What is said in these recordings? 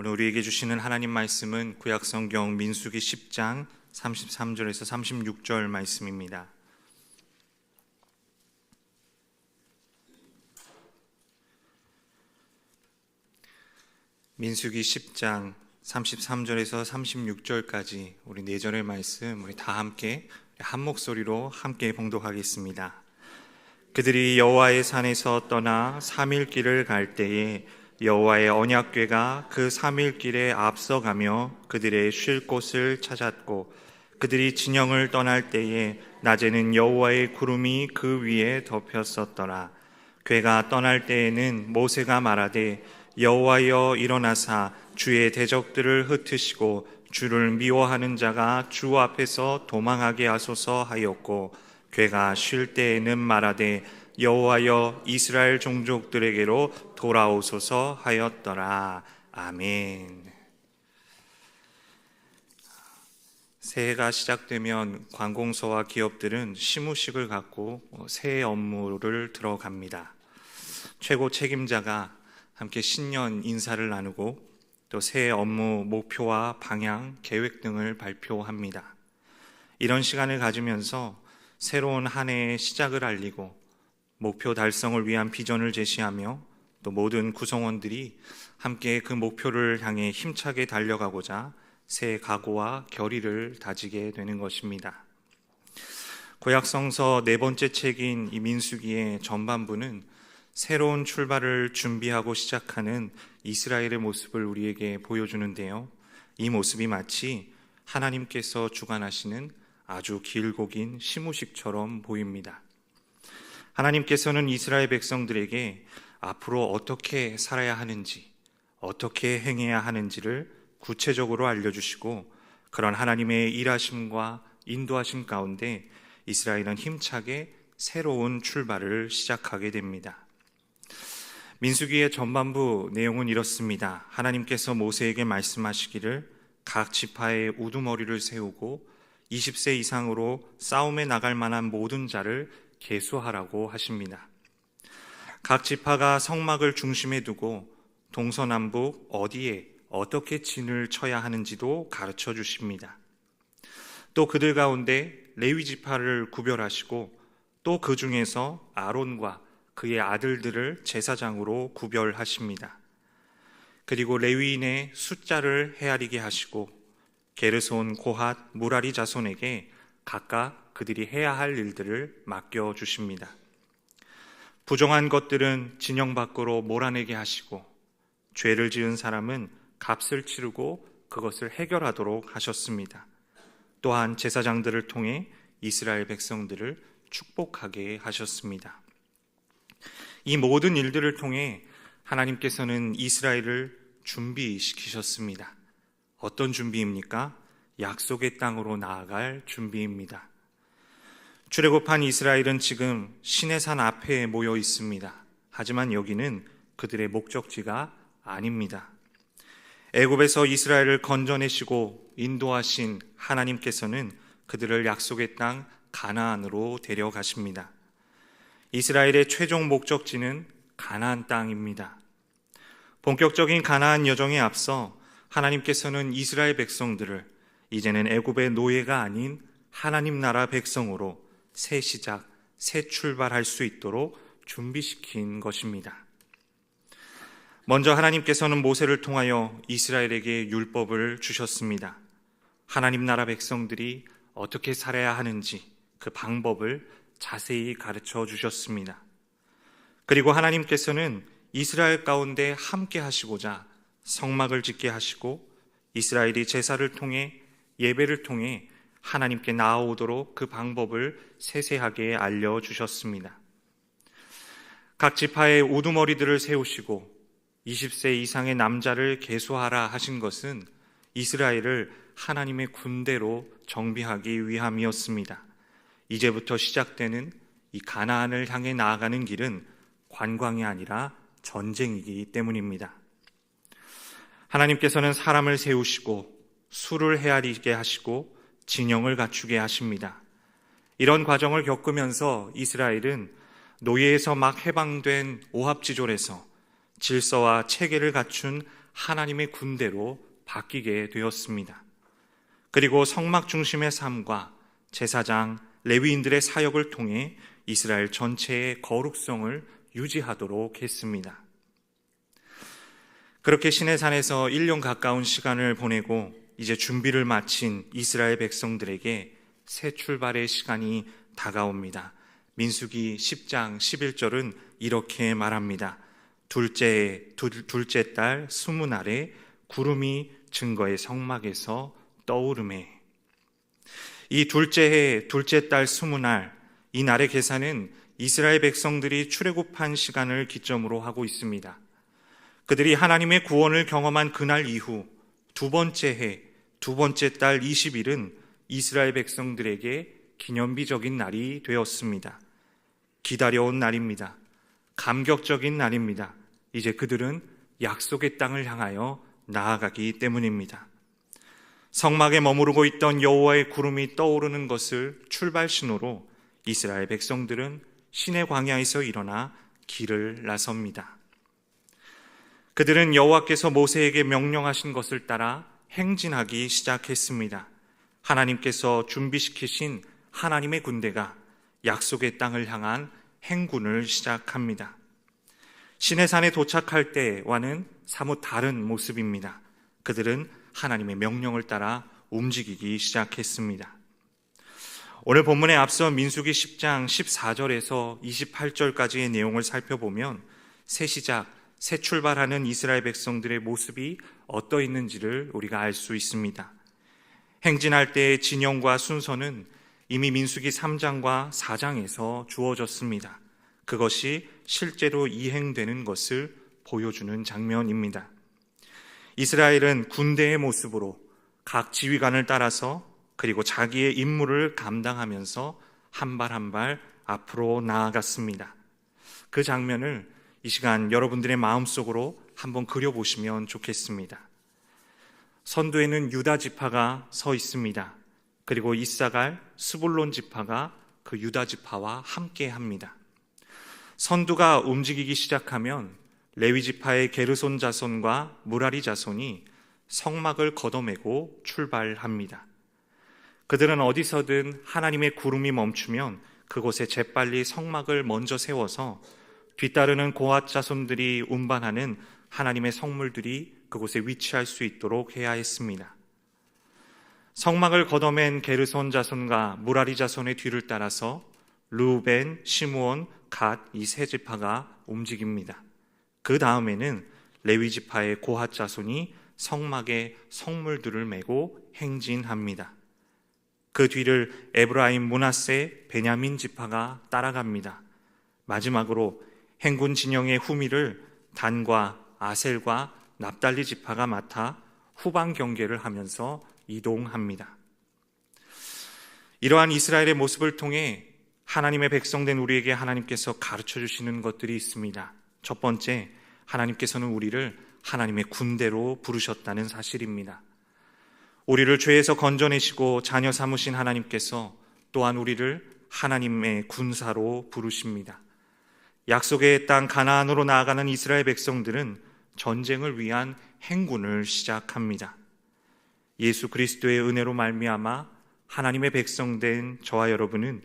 오늘 우리에게 주시는 하나님 말씀은 구약성경 민수기 10장 33절에서 36절 말씀입니다. 민수기 10장 33절에서 36절까지 우리 4절의 말씀 우리 다 함께 한 목소리로 함께 봉독하겠습니다. 그들이 여호와의 산에서 떠나 3일 길을 갈 때에 여호와의 언약궤가 그 3일 길에 앞서가며 그들의 쉴 곳을 찾았고, 그들이 진영을 떠날 때에 낮에는 여호와의 구름이 그 위에 덮였었더라. 궤가 떠날 때에는 모세가 말하되 여호와여 일어나사 주의 대적들을 흩으시고 주를 미워하는 자가 주 앞에서 도망하게 하소서 하였고, 궤가 쉴 때에는 말하되 여호와여 이스라엘 종족들에게로 돌아오소서 하였더라. 아멘. 새해가 시작되면 관공서와 기업들은 시무식을 갖고 새해 업무를 들어갑니다. 최고 책임자가 함께 신년 인사를 나누고 또 새해 업무 목표와 방향, 계획 등을 발표합니다. 이런 시간을 가지면서 새로운 한 해의 시작을 알리고 목표 달성을 위한 비전을 제시하며 또 모든 구성원들이 함께 그 목표를 향해 힘차게 달려가고자 새해 각오와 결의를 다지게 되는 것입니다. 구약성서 4번째 책인 이 민수기의 전반부는 새로운 출발을 준비하고 시작하는 이스라엘의 모습을 우리에게 보여주는데요. 이 모습이 마치 하나님께서 주관하시는 아주 길고 긴 시무식처럼 보입니다. 하나님께서는 이스라엘 백성들에게 앞으로 어떻게 살아야 하는지, 어떻게 행해야 하는지를 구체적으로 알려주시고, 그런 하나님의 일하심과 인도하심 가운데 이스라엘은 힘차게 새로운 출발을 시작하게 됩니다. 민수기의 전반부 내용은 이렇습니다. 하나님께서 모세에게 말씀하시기를 각 지파의 우두머리를 세우고 20세 이상으로 싸움에 나갈 만한 모든 자를 계수하라고 하십니다. 각 지파가 성막을 중심에 두고 동서남북 어디에 어떻게 진을 쳐야 하는지도 가르쳐 주십니다. 또 그들 가운데 레위 지파를 구별하시고 또 그 중에서 아론과 그의 아들들을 제사장으로 구별하십니다. 그리고 레위인의 숫자를 헤아리게 하시고 게르손, 고핫, 무라리 자손에게 각각 그들이 해야 할 일들을 맡겨주십니다. 부정한 것들은 진영 밖으로 몰아내게 하시고 죄를 지은 사람은 값을 치르고 그것을 해결하도록 하셨습니다. 또한 제사장들을 통해 이스라엘 백성들을 축복하게 하셨습니다. 이 모든 일들을 통해 하나님께서는 이스라엘을 준비시키셨습니다. 어떤 준비입니까? 약속의 땅으로 나아갈 준비입니다. 출애굽한 이스라엘은 지금 시내산 앞에 모여 있습니다. 하지만 여기는 그들의 목적지가 아닙니다. 애굽에서 이스라엘을 건져내시고 인도하신 하나님께서는 그들을 약속의 땅 가나안으로 데려가십니다. 이스라엘의 최종 목적지는 가나안 땅입니다. 본격적인 가나안 여정에 앞서 하나님께서는 이스라엘 백성들을 이제는 애굽의 노예가 아닌 하나님 나라 백성으로 새 시작, 새 출발할 수 있도록 준비시킨 것입니다. 먼저 하나님께서는 모세를 통하여 이스라엘에게 율법을 주셨습니다. 하나님 나라 백성들이 어떻게 살아야 하는지 그 방법을 자세히 가르쳐 주셨습니다. 그리고 하나님께서는 이스라엘 가운데 함께 하시고자 성막을 짓게 하시고 이스라엘이 제사를 통해 예배를 통해 하나님께 나아오도록 그 방법을 세세하게 알려주셨습니다. 각 지파의 우두머리들을 세우시고 20세 이상의 남자를 계수하라 하신 것은 이스라엘을 하나님의 군대로 정비하기 위함이었습니다. 이제부터 시작되는 이 가나안을 향해 나아가는 길은 관광이 아니라 전쟁이기 때문입니다. 하나님께서는 사람을 세우시고 수를 헤아리게 하시고 진영을 갖추게 하십니다. 이런 과정을 겪으면서 이스라엘은 노예에서 막 해방된 오합지졸에서 질서와 체계를 갖춘 하나님의 군대로 바뀌게 되었습니다. 그리고 성막 중심의 삶과 제사장, 레위인들의 사역을 통해 이스라엘 전체의 거룩성을 유지하도록 했습니다. 그렇게 시내산에서 1년 가까운 시간을 보내고 이제 준비를 마친 이스라엘 백성들에게 새 출발의 시간이 다가옵니다. 민수기 10장 11절은 이렇게 말합니다. 둘째 달 20날에 구름이 증거의 성막에서 떠오르매. 이 둘째 달 20날, 이 날의 계산은 이스라엘 백성들이 출애굽한 시간을 기점으로 하고 있습니다. 그들이 하나님의 구원을 경험한 그날 이후 두 번째 달 20일은 이스라엘 백성들에게 기념비적인 날이 되었습니다. 기다려온 날입니다. 감격적인 날입니다. 이제 그들은 약속의 땅을 향하여 나아가기 때문입니다. 성막에 머무르고 있던 여호와의 구름이 떠오르는 것을 출발 신호로 이스라엘 백성들은 시내 광야에서 일어나 길을 나섭니다. 그들은 여호와께서 모세에게 명령하신 것을 따라 행진하기 시작했습니다. 하나님께서 준비시키신 하나님의 군대가 약속의 땅을 향한 행군을 시작합니다. 시내산에 도착할 때와는 사뭇 다른 모습입니다. 그들은 하나님의 명령을 따라 움직이기 시작했습니다. 오늘 본문에 앞서 민수기 10장 14절에서 28절까지의 내용을 살펴보면 새 시작, 새 출발하는 이스라엘 백성들의 모습이 어떠했는지를 우리가 알 수 있습니다. 행진할 때의 진영과 순서는 이미 민수기 3장과 4장에서 주어졌습니다. 그것이 실제로 이행되는 것을 보여주는 장면입니다. 이스라엘은 군대의 모습으로 각 지휘관을 따라서 그리고 자기의 임무를 감당하면서 한 발 한 발 앞으로 나아갔습니다. 그 장면을 이 시간 여러분들의 마음속으로 한번 그려보시면 좋겠습니다. 선두에는 유다 지파가 서 있습니다. 그리고 이사갈, 스불론 지파가 그 유다 지파와 함께 합니다. 선두가 움직이기 시작하면 레위 지파의 게르손 자손과 무라리 자손이 성막을 걷어매고 출발합니다. 그들은 어디서든 하나님의 구름이 멈추면 그곳에 재빨리 성막을 먼저 세워서 뒤따르는 고앗 자손들이 운반하는 하나님의 성물들이 그곳에 위치할 수 있도록 해야 했습니다. 성막을 걷어맨 게르손 자손과 무라리 자손의 뒤를 따라서 르우벤, 시므온, 갓 이 세 지파가 움직입니다. 그 다음에는 레위 지파의 고앗 자손이 성막에 성물들을 메고 행진합니다. 그 뒤를 에브라임, 므낫세, 베냐민 지파가 따라갑니다. 마지막으로 행군 진영의 후미를 단과 아셀과 납달리 지파가 맡아 후방 경계를 하면서 이동합니다. 이러한 이스라엘의 모습을 통해 하나님의 백성된 우리에게 하나님께서 가르쳐 주시는 것들이 있습니다. 첫 번째, 하나님께서는 우리를 하나님의 군대로 부르셨다는 사실입니다. 우리를 죄에서 건져내시고 자녀 삼으신 하나님께서 또한 우리를 하나님의 군사로 부르십니다. 약속의 땅 가나안으로 나아가는 이스라엘 백성들은 전쟁을 위한 행군을 시작합니다. 예수 그리스도의 은혜로 말미암아 하나님의 백성된 저와 여러분은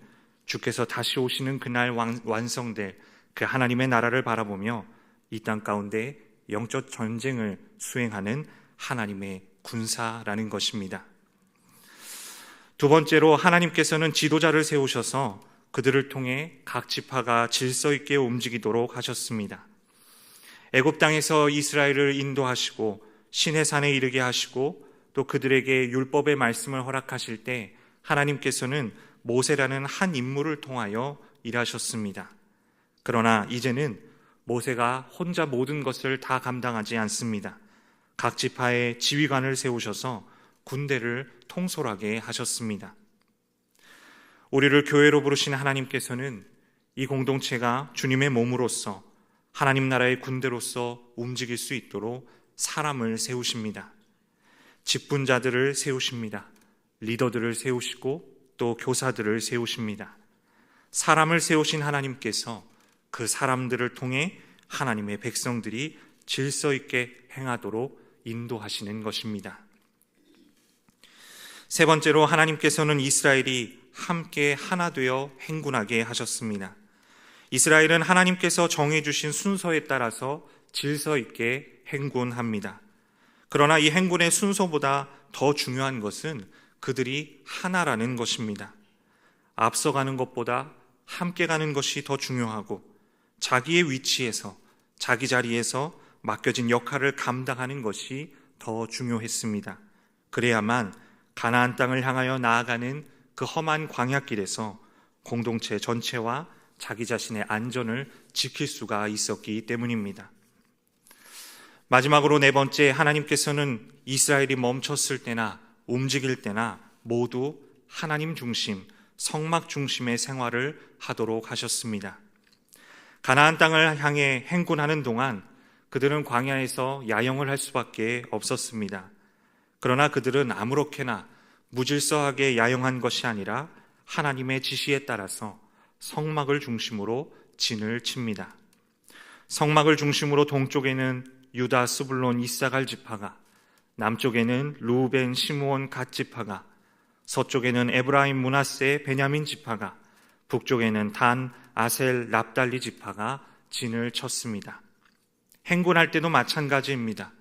주께서 다시 오시는 그날 완성될 그 하나님의 나라를 바라보며 이 땅 가운데 영적 전쟁을 수행하는 하나님의 군사라는 것입니다. 두 번째로 하나님께서는 지도자를 세우셔서 그들을 통해 각 지파가 질서 있게 움직이도록 하셨습니다. 애굽 땅에서 이스라엘을 인도하시고 시내산에 이르게 하시고 또 그들에게 율법의 말씀을 허락하실 때 하나님께서는 모세라는 한 인물을 통하여 일하셨습니다. 그러나 이제는 모세가 혼자 모든 것을 다 감당하지 않습니다. 각 지파의 지휘관을 세우셔서 군대를 통솔하게 하셨습니다. 우리를 교회로 부르신 하나님께서는 이 공동체가 주님의 몸으로서 하나님 나라의 군대로서 움직일 수 있도록 사람을 세우십니다. 직분자들을 세우십니다. 리더들을 세우시고 또 교사들을 세우십니다. 사람을 세우신 하나님께서 그 사람들을 통해 하나님의 백성들이 질서 있게 행하도록 인도하시는 것입니다. 세 번째로 하나님께서는 이스라엘이 함께 하나 되어 행군하게 하셨습니다. 이스라엘은 하나님께서 정해주신 순서에 따라서 질서 있게 행군합니다. 그러나 이 행군의 순서보다 더 중요한 것은 그들이 하나라는 것입니다. 앞서가는 것보다 함께 가는 것이 더 중요하고 자기의 위치에서 자기 자리에서 맡겨진 역할을 감당하는 것이 더 중요했습니다. 그래야만 가나안 땅을 향하여 나아가는 그 험한 광야길에서 공동체 전체와 자기 자신의 안전을 지킬 수가 있었기 때문입니다. 마지막으로 네 번째, 하나님께서는 이스라엘이 멈췄을 때나 움직일 때나 모두 하나님 중심, 성막 중심의 생활을 하도록 하셨습니다. 가나안 땅을 향해 행군하는 동안 그들은 광야에서 야영을 할 수밖에 없었습니다. 그러나 그들은 아무렇게나 무질서하게 야영한 것이 아니라 하나님의 지시에 따라서 성막을 중심으로 진을 칩니다. 성막을 중심으로 동쪽에는 유다, 스불론, 이사갈 지파가, 남쪽에는 루벤, 시므온, 갓 지파가, 서쪽에는 에브라임, 므낫세, 베냐민 지파가, 북쪽에는 단, 아셀, 납달리 지파가 진을 쳤습니다. 행군할 때도 마찬가지입니다.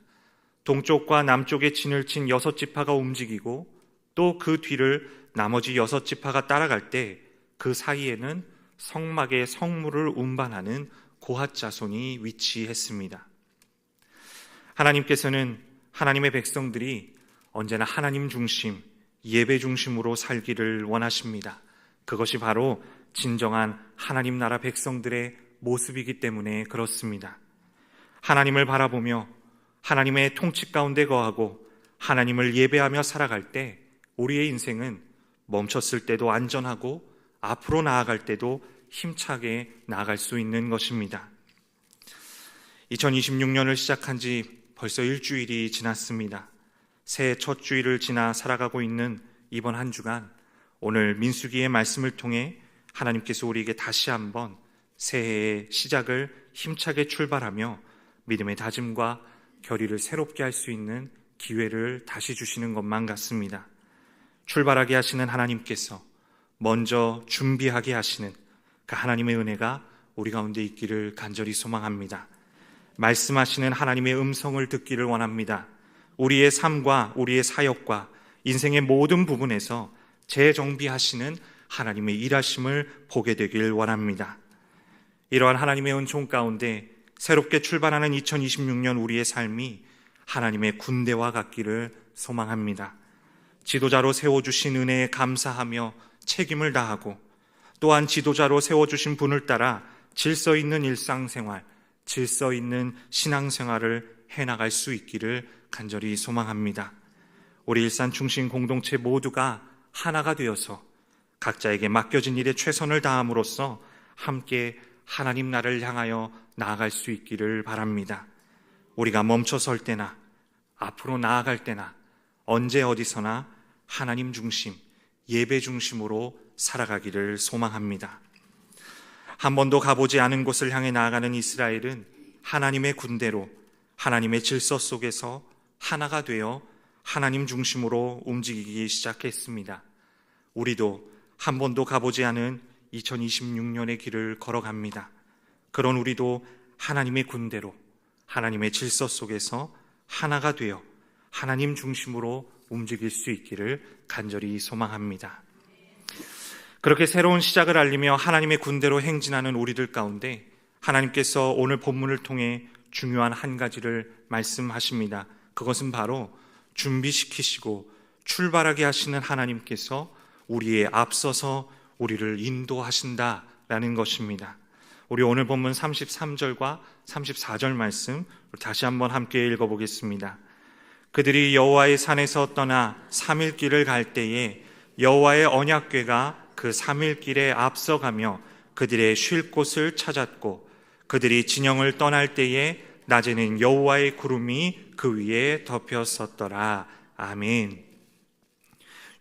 동쪽과 남쪽에 진을 친 6지파가 움직이고 또 그 뒤를 나머지 6지파가 따라갈 때 그 사이에는 성막의 성물을 운반하는 고핫 자손이 위치했습니다. 하나님께서는 하나님의 백성들이 언제나 하나님 중심, 예배 중심으로 살기를 원하십니다. 그것이 바로 진정한 하나님 나라 백성들의 모습이기 때문에 그렇습니다. 하나님을 바라보며 하나님의 통치 가운데 거하고 하나님을 예배하며 살아갈 때 우리의 인생은 멈췄을 때도 안전하고 앞으로 나아갈 때도 힘차게 나아갈 수 있는 것입니다. 2026년을 시작한 지 벌써 일주일이 지났습니다. 새해 첫 주일을 지나 살아가고 있는 이번 한 주간, 오늘 민수기의 말씀을 통해 하나님께서 우리에게 다시 한번 새해의 시작을 힘차게 출발하며 믿음의 다짐과 결의를 새롭게 할 수 있는 기회를 다시 주시는 것만 같습니다. 출발하게 하시는 하나님께서 먼저 준비하게 하시는 그 하나님의 은혜가 우리 가운데 있기를 간절히 소망합니다. 말씀하시는 하나님의 음성을 듣기를 원합니다. 우리의 삶과 우리의 사역과 인생의 모든 부분에서 재정비하시는 하나님의 일하심을 보게 되길 원합니다. 이러한 하나님의 은총 가운데 새롭게 출발하는 2026년 우리의 삶이 하나님의 군대와 같기를 소망합니다. 지도자로 세워주신 은혜에 감사하며 책임을 다하고 또한 지도자로 세워주신 분을 따라 질서 있는 일상생활, 질서 있는 신앙생활을 해나갈 수 있기를 간절히 소망합니다. 우리 일산 중심 공동체 모두가 하나가 되어서 각자에게 맡겨진 일에 최선을 다함으로써 함께 하나님 나라를 향하여 나아갈 수 있기를 바랍니다. 우리가 멈춰설 때나 앞으로 나아갈 때나 언제 어디서나 하나님 중심, 예배 중심으로 살아가기를 소망합니다. 한 번도 가보지 않은 곳을 향해 나아가는 이스라엘은 하나님의 군대로 하나님의 질서 속에서 하나가 되어 하나님 중심으로 움직이기 시작했습니다. 우리도 한 번도 가보지 않은 2026년의 길을 걸어갑니다. 그런 우리도 하나님의 군대로 하나님의 질서 속에서 하나가 되어 하나님 중심으로 움직일 수 있기를 간절히 소망합니다. 그렇게 새로운 시작을 알리며 하나님의 군대로 행진하는 우리들 가운데 하나님께서 오늘 본문을 통해 중요한 한 가지를 말씀하십니다. 그것은 바로 준비시키시고 출발하게 하시는 하나님께서 우리의 앞서서 우리를 인도하신다라는 것입니다. 우리 오늘 본문 33절과 34절 말씀 다시 한번 함께 읽어보겠습니다. 그들이 여호와의 산에서 떠나 3일 길을 갈 때에 여호와의 언약궤가 그 3일 길에 앞서가며 그들의 쉴 곳을 찾았고 그들이 진영을 떠날 때에 낮에는 여호와의 구름이 그 위에 덮였었더라. 아멘.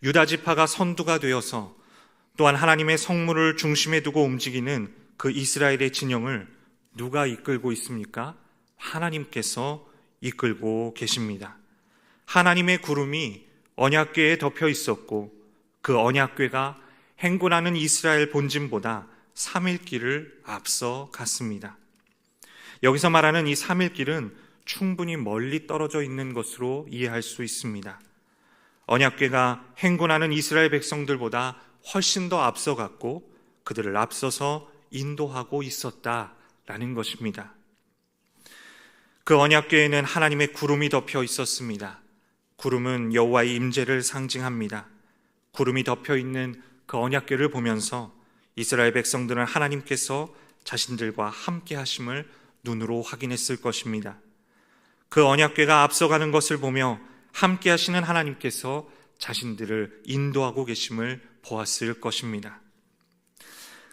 유다 지파가 선두가 되어서 또한 하나님의 성물을 중심에 두고 움직이는 그 이스라엘의 진영을 누가 이끌고 있습니까? 하나님께서 이끌고 계십니다. 하나님의 구름이 언약궤에 덮여 있었고 그 언약궤가 행군하는 이스라엘 본진보다 3일 길을 앞서 갔습니다. 여기서 말하는 이 3일 길은 충분히 멀리 떨어져 있는 것으로 이해할 수 있습니다. 언약궤가 행군하는 이스라엘 백성들보다 훨씬 더 앞서갔고 그들을 앞서서 인도하고 있었다라는 것입니다. 그 언약궤에는 하나님의 구름이 덮여 있었습니다. 구름은 여호와의 임재를 상징합니다. 구름이 덮여 있는 그 언약궤를 보면서 이스라엘 백성들은 하나님께서 자신들과 함께 하심을 눈으로 확인했을 것입니다. 그 언약궤가 앞서가는 것을 보며 함께 하시는 하나님께서 자신들을 인도하고 계심을 보았을 것입니다.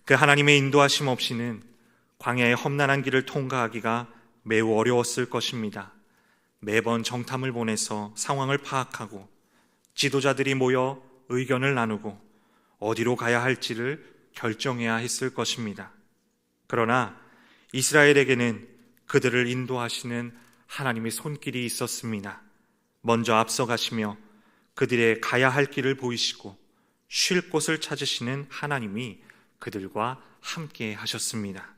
그 하나님의 인도하심 없이는 광야의 험난한 길을 통과하기가 매우 어려웠을 것입니다. 매번 정탐을 보내서 상황을 파악하고 지도자들이 모여 의견을 나누고 어디로 가야 할지를 결정해야 했을 것입니다. 그러나 이스라엘에게는 그들을 인도하시는 하나님의 손길이 있었습니다. 먼저 앞서가시며 그들의 가야 할 길을 보이시고 쉴 곳을 찾으시는 하나님이 그들과 함께 하셨습니다.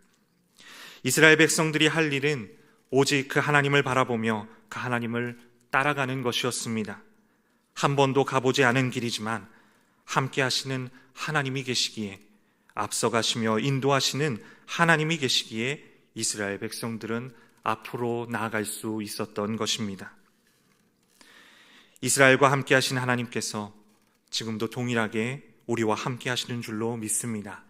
이스라엘 백성들이 할 일은 오직 그 하나님을 바라보며 그 하나님을 따라가는 것이었습니다. 한 번도 가보지 않은 길이지만 함께 하시는 하나님이 계시기에, 앞서가시며 인도하시는 하나님이 계시기에 이스라엘 백성들은 앞으로 나아갈 수 있었던 것입니다. 이스라엘과 함께 하신 하나님께서 지금도 동일하게 우리와 함께 하시는 줄로 믿습니다.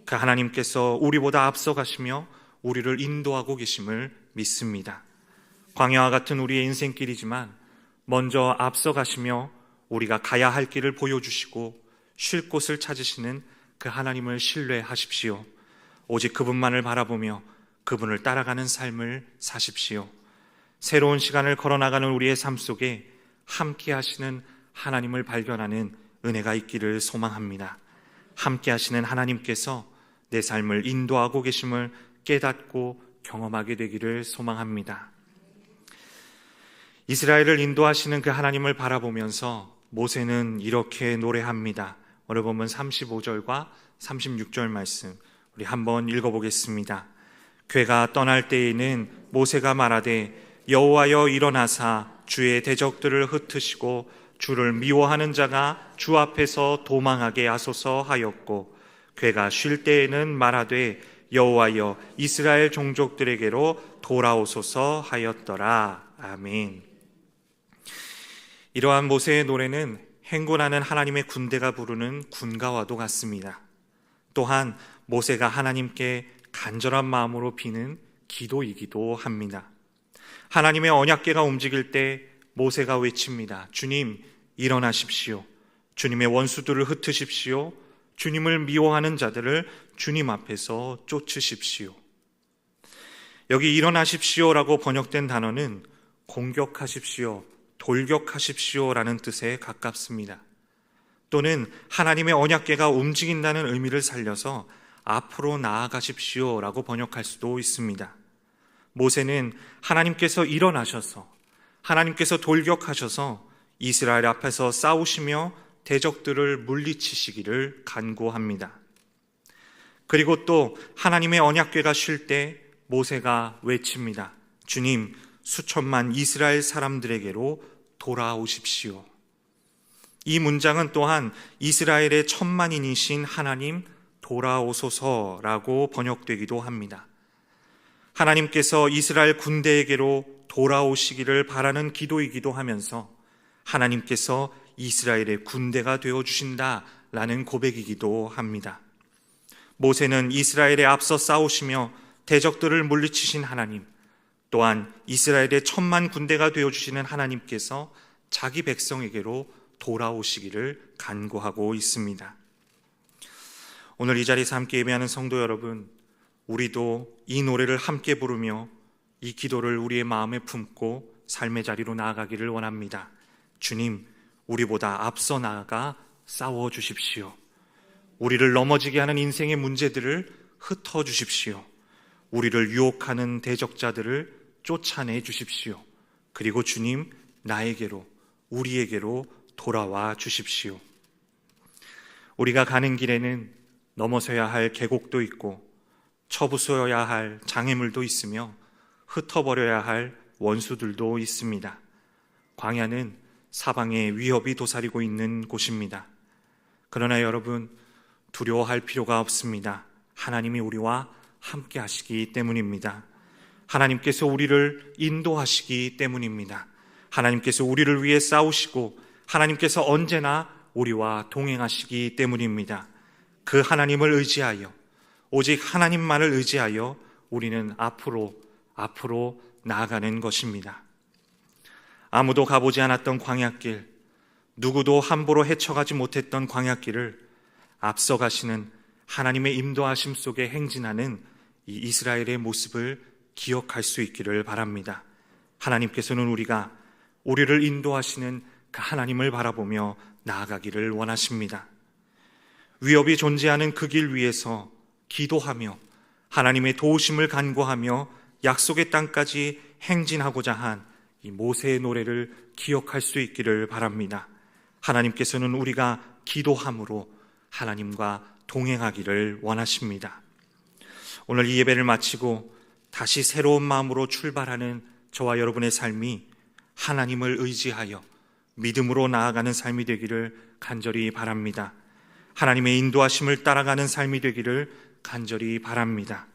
그 하나님께서 우리보다 앞서가시며 우리를 인도하고 계심을 믿습니다. 광야와 같은 우리의 인생길이지만 먼저 앞서가시며 우리가 가야 할 길을 보여주시고 쉴 곳을 찾으시는 그 하나님을 신뢰하십시오. 오직 그분만을 바라보며 그분을 따라가는 삶을 사십시오. 새로운 시간을 걸어나가는 우리의 삶 속에 함께 하시는 하나님을 발견하는 은혜가 있기를 소망합니다. 함께 하시는 하나님께서 내 삶을 인도하고 계심을 깨닫고 경험하게 되기를 소망합니다. 이스라엘을 인도하시는 그 하나님을 바라보면서 모세는 이렇게 노래합니다. 오늘 보면 35절과 36절 말씀 우리 한번 읽어보겠습니다. 궤가 떠날 때에는 모세가 말하되 여호와여 일어나사 주의 대적들을 흩으시고 주를 미워하는 자가 주 앞에서 도망하게 하소서 하였고, 궤가 쉴 때에는 말하되 여호와여 이스라엘 종족들에게로 돌아오소서 하였더라. 아멘. 이러한 모세의 노래는 행군하는 하나님의 군대가 부르는 군가와도 같습니다. 또한 모세가 하나님께 간절한 마음으로 비는 기도이기도 합니다. 하나님의 언약궤가 움직일 때 모세가 외칩니다. 주님 일어나십시오. 주님의 원수들을 흩으십시오. 주님을 미워하는 자들을 주님 앞에서 쫓으십시오. 여기 일어나십시오라고 번역된 단어는 공격하십시오, 돌격하십시오라는 뜻에 가깝습니다. 또는 하나님의 언약궤가 움직인다는 의미를 살려서 앞으로 나아가십시오라고 번역할 수도 있습니다. 모세는 하나님께서 일어나셔서, 하나님께서 돌격하셔서 이스라엘 앞에서 싸우시며 대적들을 물리치시기를 간구합니다. 그리고 또 하나님의 언약궤가 쉴 때 모세가 외칩니다. 주님, 수천만 이스라엘 사람들에게로 돌아오십시오. 이 문장은 또한 이스라엘의 천만인이신 하나님 돌아오소서라고 번역되기도 합니다. 하나님께서 이스라엘 군대에게로 돌아오시기를 바라는 기도이기도 하면서 하나님께서 이스라엘의 군대가 되어주신다라는 고백이기도 합니다. 모세는 이스라엘에 앞서 싸우시며 대적들을 물리치신 하나님, 또한 이스라엘의 천만 군대가 되어주시는 하나님께서 자기 백성에게로 돌아오시기를 간구하고 있습니다. 오늘 이 자리에서 함께 예배하는 성도 여러분, 우리도 이 노래를 함께 부르며 이 기도를 우리의 마음에 품고 삶의 자리로 나아가기를 원합니다. 주님, 우리보다 앞서 나아가 싸워주십시오. 우리를 넘어지게 하는 인생의 문제들을 흩어주십시오. 우리를 유혹하는 대적자들을 쫓아내 주십시오. 그리고 주님, 나에게로, 우리에게로 돌아와 주십시오. 우리가 가는 길에는 넘어서야 할 계곡도 있고 쳐부숴야 할 장애물도 있으며 흩어버려야 할 원수들도 있습니다. 광야는 사방에 위협이 도사리고 있는 곳입니다. 그러나 여러분, 두려워할 필요가 없습니다. 하나님이 우리와 함께 하시기 때문입니다. 하나님께서 우리를 인도하시기 때문입니다. 하나님께서 우리를 위해 싸우시고 하나님께서 언제나 우리와 동행하시기 때문입니다. 그 하나님을 의지하여, 오직 하나님만을 의지하여 우리는 앞으로 나아가는 것입니다. 아무도 가보지 않았던 광야길, 누구도 함부로 헤쳐가지 못했던 광야길을 앞서가시는 하나님의 인도하심 속에 행진하는 이 이스라엘의 모습을 기억할 수 있기를 바랍니다. 하나님께서는 우리를 인도하시는 그 하나님을 바라보며 나아가기를 원하십니다. 위협이 존재하는 그 길 위에서 기도하며 하나님의 도우심을 간구하며 약속의 땅까지 행진하고자 한 이 모세의 노래를 기억할 수 있기를 바랍니다. 하나님께서는 우리가 기도함으로 하나님과 동행하기를 원하십니다. 오늘 이 예배를 마치고 다시 새로운 마음으로 출발하는 저와 여러분의 삶이 하나님을 의지하여 믿음으로 나아가는 삶이 되기를 간절히 바랍니다. 하나님의 인도하심을 따라가는 삶이 되기를 간절히 바랍니다.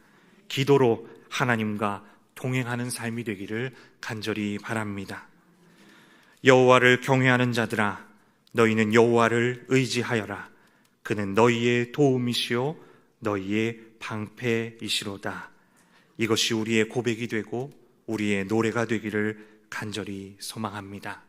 기도로 하나님과 동행하는 삶이 되기를 간절히 바랍니다. 여호와를 경외하는 자들아, 너희는 여호와를 의지하여라. 그는 너희의 도움이시요 너희의 방패이시로다. 이것이 우리의 고백이 되고 우리의 노래가 되기를 간절히 소망합니다.